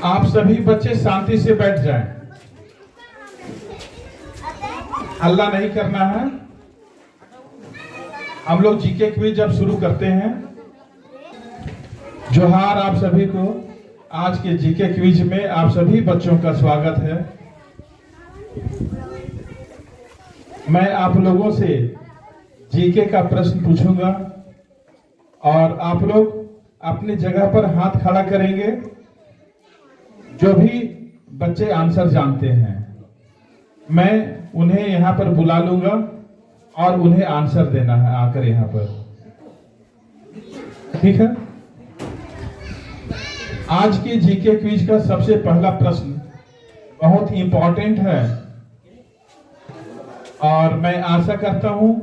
आप सभी बच्चे शांति से बैठ जाएं। हल्ला नहीं करना है। हम लोग जीके क्विज जब शुरू करते हैं। जोहार आप सभी को। आज के जीके क्विज में आप सभी बच्चों का स्वागत है। मैं आप लोगों से जीके का प्रश्न पूछूंगा और आप लोग अपनी जगह पर हाथ खड़ा करेंगे। जो भी बच्चे आंसर जानते हैं मैं उन्हें यहां पर बुला लूंगा और उन्हें आंसर देना है आकर यहां पर। ठीक है। आज के जीके क्विज का सबसे पहला प्रश्न बहुत इंपॉर्टेंट है और मैं आशा करता हूं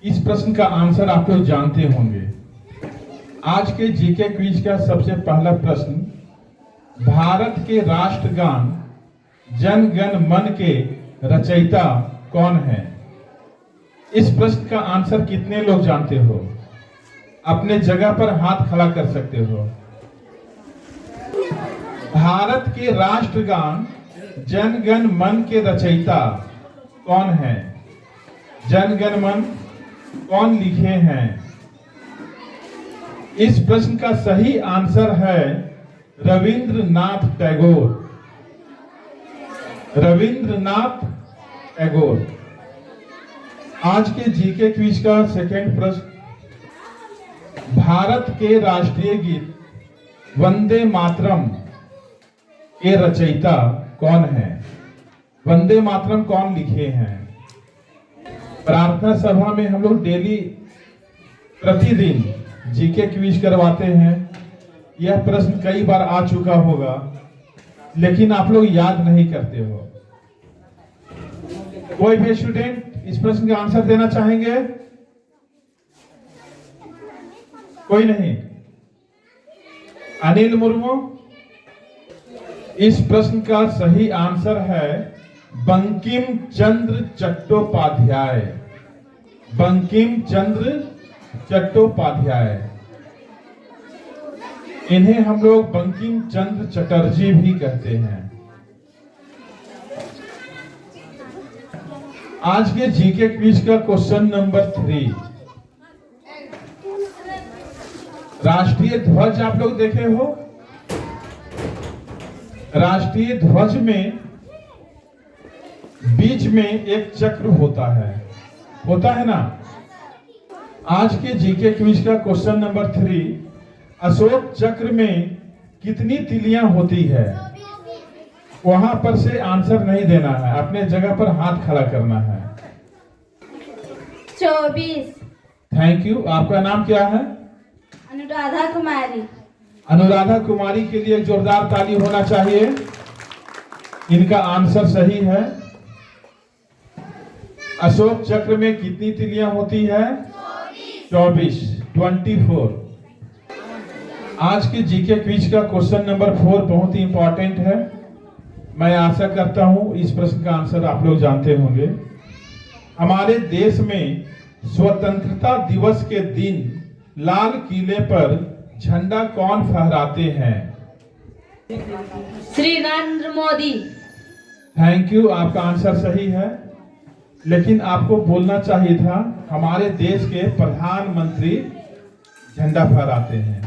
इस प्रश्न का आंसर आप लोग जानते होंगे। आज के जीके क्विज का सबसे पहला प्रश्न, भारत के राष्ट्रगान जन गण मन के रचयिता कौन है? इस प्रश्न का आंसर कितने लोग जानते हो? अपने जगह पर हाथ खड़ा कर सकते हो। भारत के राष्ट्रगान जन गण मन के रचयिता कौन है? जन गण मन कौन लिखे हैं? इस प्रश्न का सही आंसर है रविंद्रनाथ टैगोर। रविंद्रनाथ टैगोर। आज के जीके क्विज का सेकंड प्रश्न, भारत के राष्ट्रीय गीत वंदे मातरम के रचयिता कौन है? वंदे मातरम कौन लिखे हैं? प्रार्थना सभा में हम लोग डेली प्रतिदिन जीके क्विज करवाते हैं। यह प्रश्न कई बार आ चुका होगा लेकिन आप लोग याद नहीं करते हो। कोई भी स्टूडेंट इस प्रश्न का आंसर देना चाहेंगे? कोई नहीं। अनिल मुर्मू। इस प्रश्न का सही आंसर है बंकिम चंद्र चट्टोपाध्याय। बंकिम चंद्र चट्टोपाध्याय। इन्हें हम लोग बंकिम चंद्र चटर्जी भी कहते हैं। आज के जीके क्विज का क्वेश्चन नंबर 3, राष्ट्रीय ध्वज आप लोग देखे हो? राष्ट्रीय ध्वज में बीच में एक चक्र होता है ना? आज के जीके क्विज का क्वेश्चन नंबर 3, अशोक चक्र में कितनी तिलियां होती है? वहां पर से आंसर नहीं देना है, अपने जगह पर हाथ खड़ा करना है। 24। Thank you. आपका नाम क्या है? अनुराधा कुमारी। अनुराधा कुमारी के लिए जोरदार ताली होना चाहिए। इनका आंसर सही है। अशोक चक्र में कितनी तिलियां होती है? 24। आज के जीके क्विज का क्वेश्चन नंबर 4 बहुत ही इंपॉर्टेंट है। मैं आशा करता हूं इस प्रश्न का आंसर आप लोग जानते होंगे। हमारे देश में स्वतंत्रता दिवस के दिन लाल किले पर झंडा कौन फहराते हैं? श्री नरेंद्र मोदी। Thank you. आपका आंसर सही है लेकिन आपको बोलना चाहिए था हमारे देश के प्रधानमंत्री झंडा फहराते हैं।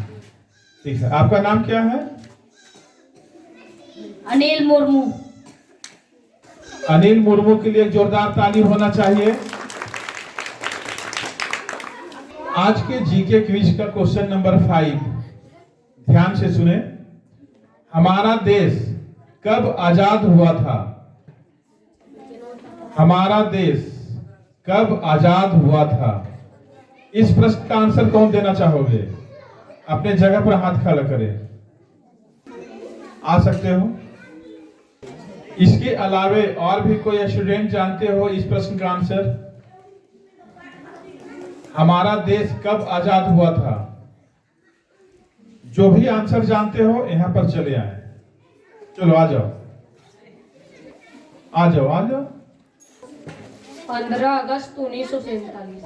ठीक है। आपका नाम क्या है? अनिल मुर्मू। अनिल मुर्मू के लिए जोरदार ताली होना चाहिए। आज के जीके क्विज का क्वेश्चन नंबर 5, ध्यान से सुने। हमारा देश कब आजाद हुआ था? हमारा देश कब आजाद हुआ था? इस प्रश्न का आंसर कौन देना चाहोगे? अपने जगह पर हाथ खड़ा करें। आ सकते हो। इसके अलावे और भी कोई स्टूडेंट जानते हो इस प्रश्न का आंसर? हमारा देश कब आजाद हुआ था? जो भी आंसर जानते हो यहां पर चले आए। चलो आ जाओ, आ जाओ, आ जाओ। 15 अगस्त 1947।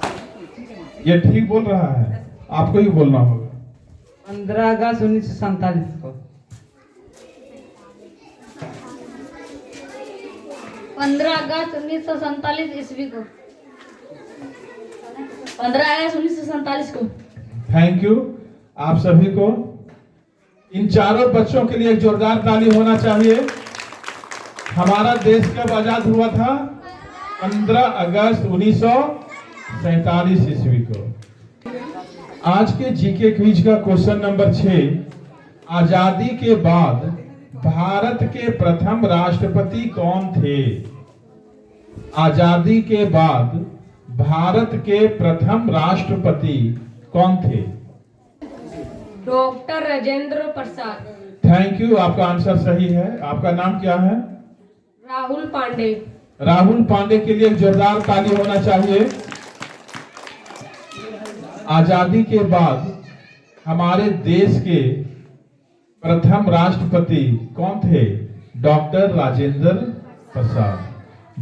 ये ठीक बोल रहा है, आपको ही बोलना होगा। 15 अगस्त 1947 को। 15 अगस्त 1947 ईस्वी को। 15 अगस्त 1947 को। थैंक यू आप सभी को। इन चारों बच्चों के लिए एक जोरदार ताली होना चाहिए। हमारा देश कब आजाद हुआ था? 15 अगस्त 1947 ईस्वी को। आज के जीके क्विज का क्वेश्चन नंबर 6, आजादी के बाद भारत के प्रथम राष्ट्रपति कौन थे? आजादी के बाद भारत के प्रथम राष्ट्रपति कौन थे? Doctor Rajendra Prasad. Thank you आपका आंसर सही है। आपका नाम क्या है? राहुल पांडे। राहुल पांडे के लिए एक जोरदार ताली होना चाहिए। आजादी के बाद हमारे देश के प्रथम राष्ट्रपति कौन थे? डॉक्टर राजेंद्र प्रसाद।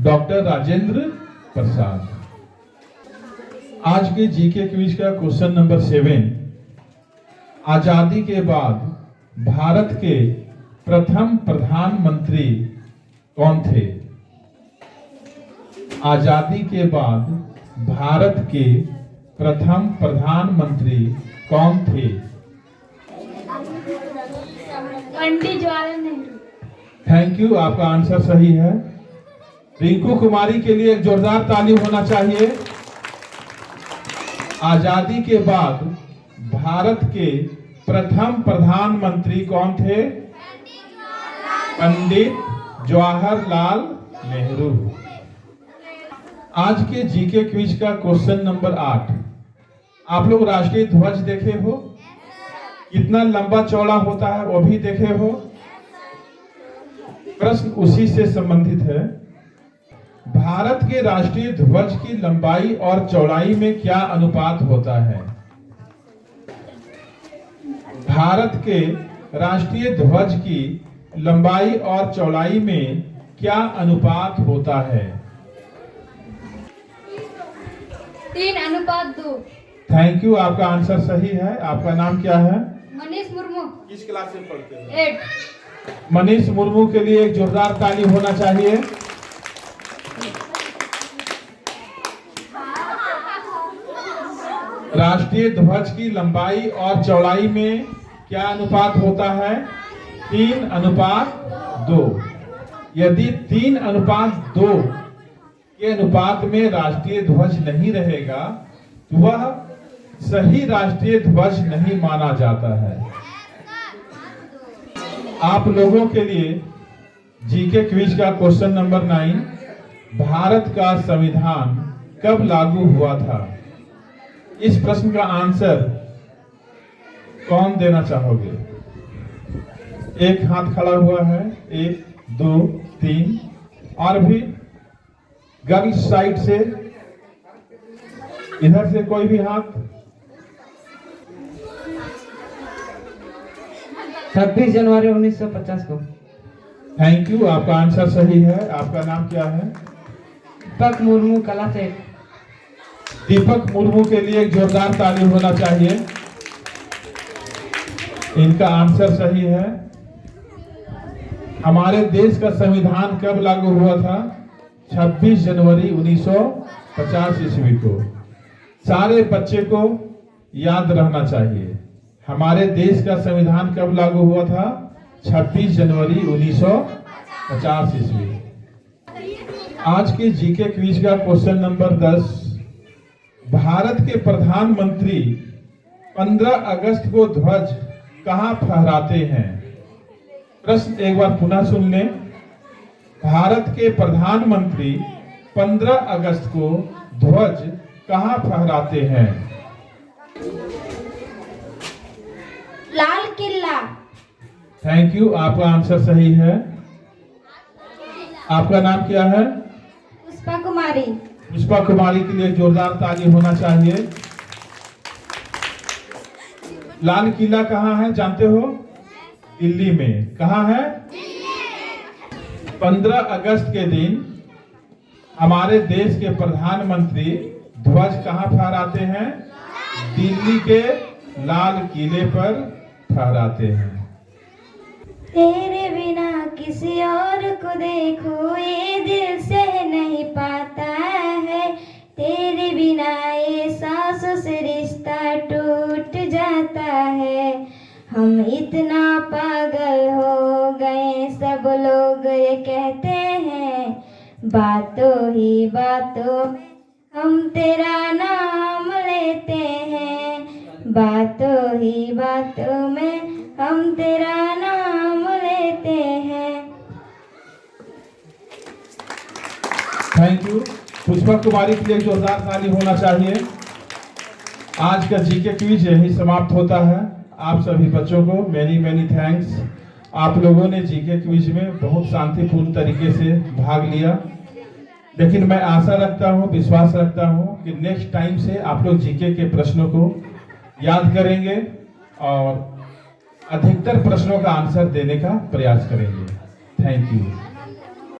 डॉक्टर राजेंद्र प्रसाद। आज के जीके क्विज का क्वेश्चन नंबर 7, आजादी के बाद भारत के प्रथम प्रधानमंत्री कौन थे? आजादी के बाद भारत के प्रथम प्रधानमंत्री कौन थे? पंडित जवाहरलाल नेहरू। थैंक यू आपका आंसर सही है। रिंकू कुमारी के लिए एक जोरदार ताली होना चाहिए। आजादी के बाद भारत के प्रथम प्रधानमंत्री कौन थे? पंडित जवाहरलाल नेहरू। आज के जीके क्विज का क्वेश्चन नंबर 8, आप लोग राष्ट्रीय ध्वज देखे हो? कितना लंबा चौड़ा होता है वो भी देखे हो? प्रश्न उसी से संबंधित है। भारत के राष्ट्रीय ध्वज की लंबाई और चौड़ाई में क्या अनुपात होता है? भारत के राष्ट्रीय ध्वज की लंबाई और चौड़ाई में क्या अनुपात होता है? 3:2। थैंक यू आपका आंसर सही है। आपका नाम क्या है? मनीष मुर्मू। किस क्लास से पढ़ते हो? 8। मनीष मुर्मू के लिए एक जोरदार ताली होना चाहिए। राष्ट्रीय ध्वज की लंबाई और चौड़ाई में क्या अनुपात होता है? 3:2। यदि 3:2 के अनुपात में राष्ट्रीय ध्वज नहीं रहेगा तो वह सही राष्ट्रीय ध्वज नहीं माना जाता है। आप लोगों के लिए जीके क्विज का क्वेश्चन नंबर 9, भारत का संविधान कब लागू हुआ था? इस प्रश्न का आंसर कौन देना चाहोगे? एक हाथ खड़ा हुआ है। 1 2 3 और भी गर्ल्स साइड से, इधर से कोई भी हाथ। 26 जनवरी 1950 को। थैंक यू आपका आंसर सही है। आपका नाम क्या है? दीपक मुर्मू कला से। दीपक मुर्मू के लिए एक जोरदार ताली होना चाहिए। इनका आंसर सही है। हमारे देश का संविधान कब लागू हुआ था? 26 जनवरी 1950 ईस्वी को। सारे बच्चे को याद रहना चाहिए, हमारे देश का संविधान कब लागू हुआ था? 26 जनवरी 1950 ईस्वी। आज के जीके क्विज का क्वेश्चन नंबर 10, भारत के प्रधानमंत्री 15 अगस्त को ध्वज कहां फहराते हैं? प्रश्न एक बार पुनः सुन लें। भारत के प्रधानमंत्री 15 अगस्त को ध्वज कहां फहराते हैं? लाल किला। थैंक यू आपका आंसर सही है। आपका नाम क्या है? पुष्पा कुमारी। पुष्पा कुमारी के लिए जोरदार ताली होना चाहिए। लाल किला कहाँ है जानते हो? दिल्ली में। कहाँ है? 15 अगस्त के दिन हमारे देश के प्रधानमंत्री ध्वज कहाँ फहराते हैं? दिल्ली के लाल किले पर फहराते हैं। तेरे बिना किसी और को देखो ये दिल से बातों ही बातों में हम तेरा नाम लेते हैं, बातों ही बातों में हम तेरा नाम लेते हैं। Thank you. पुष्पा कुमारी के लिए जोरदार ताली होना चाहिए। आज का जीके क्विज यही समाप्त होता है। आप सभी बच्चों को मेनी मेनी थैंक्स। आप लोगों ने जीके क्विज में बहुत शांतिपूर्ण तरीके से भाग लिया, लेकिन मैं आशा रखता हूं, विश्वास रखता हूं कि नेक्स्ट टाइम से आप लोग जीके के प्रश्नों को याद करेंगे और अधिकतर प्रश्नों का आंसर देने का प्रयास करेंगे। Thank you.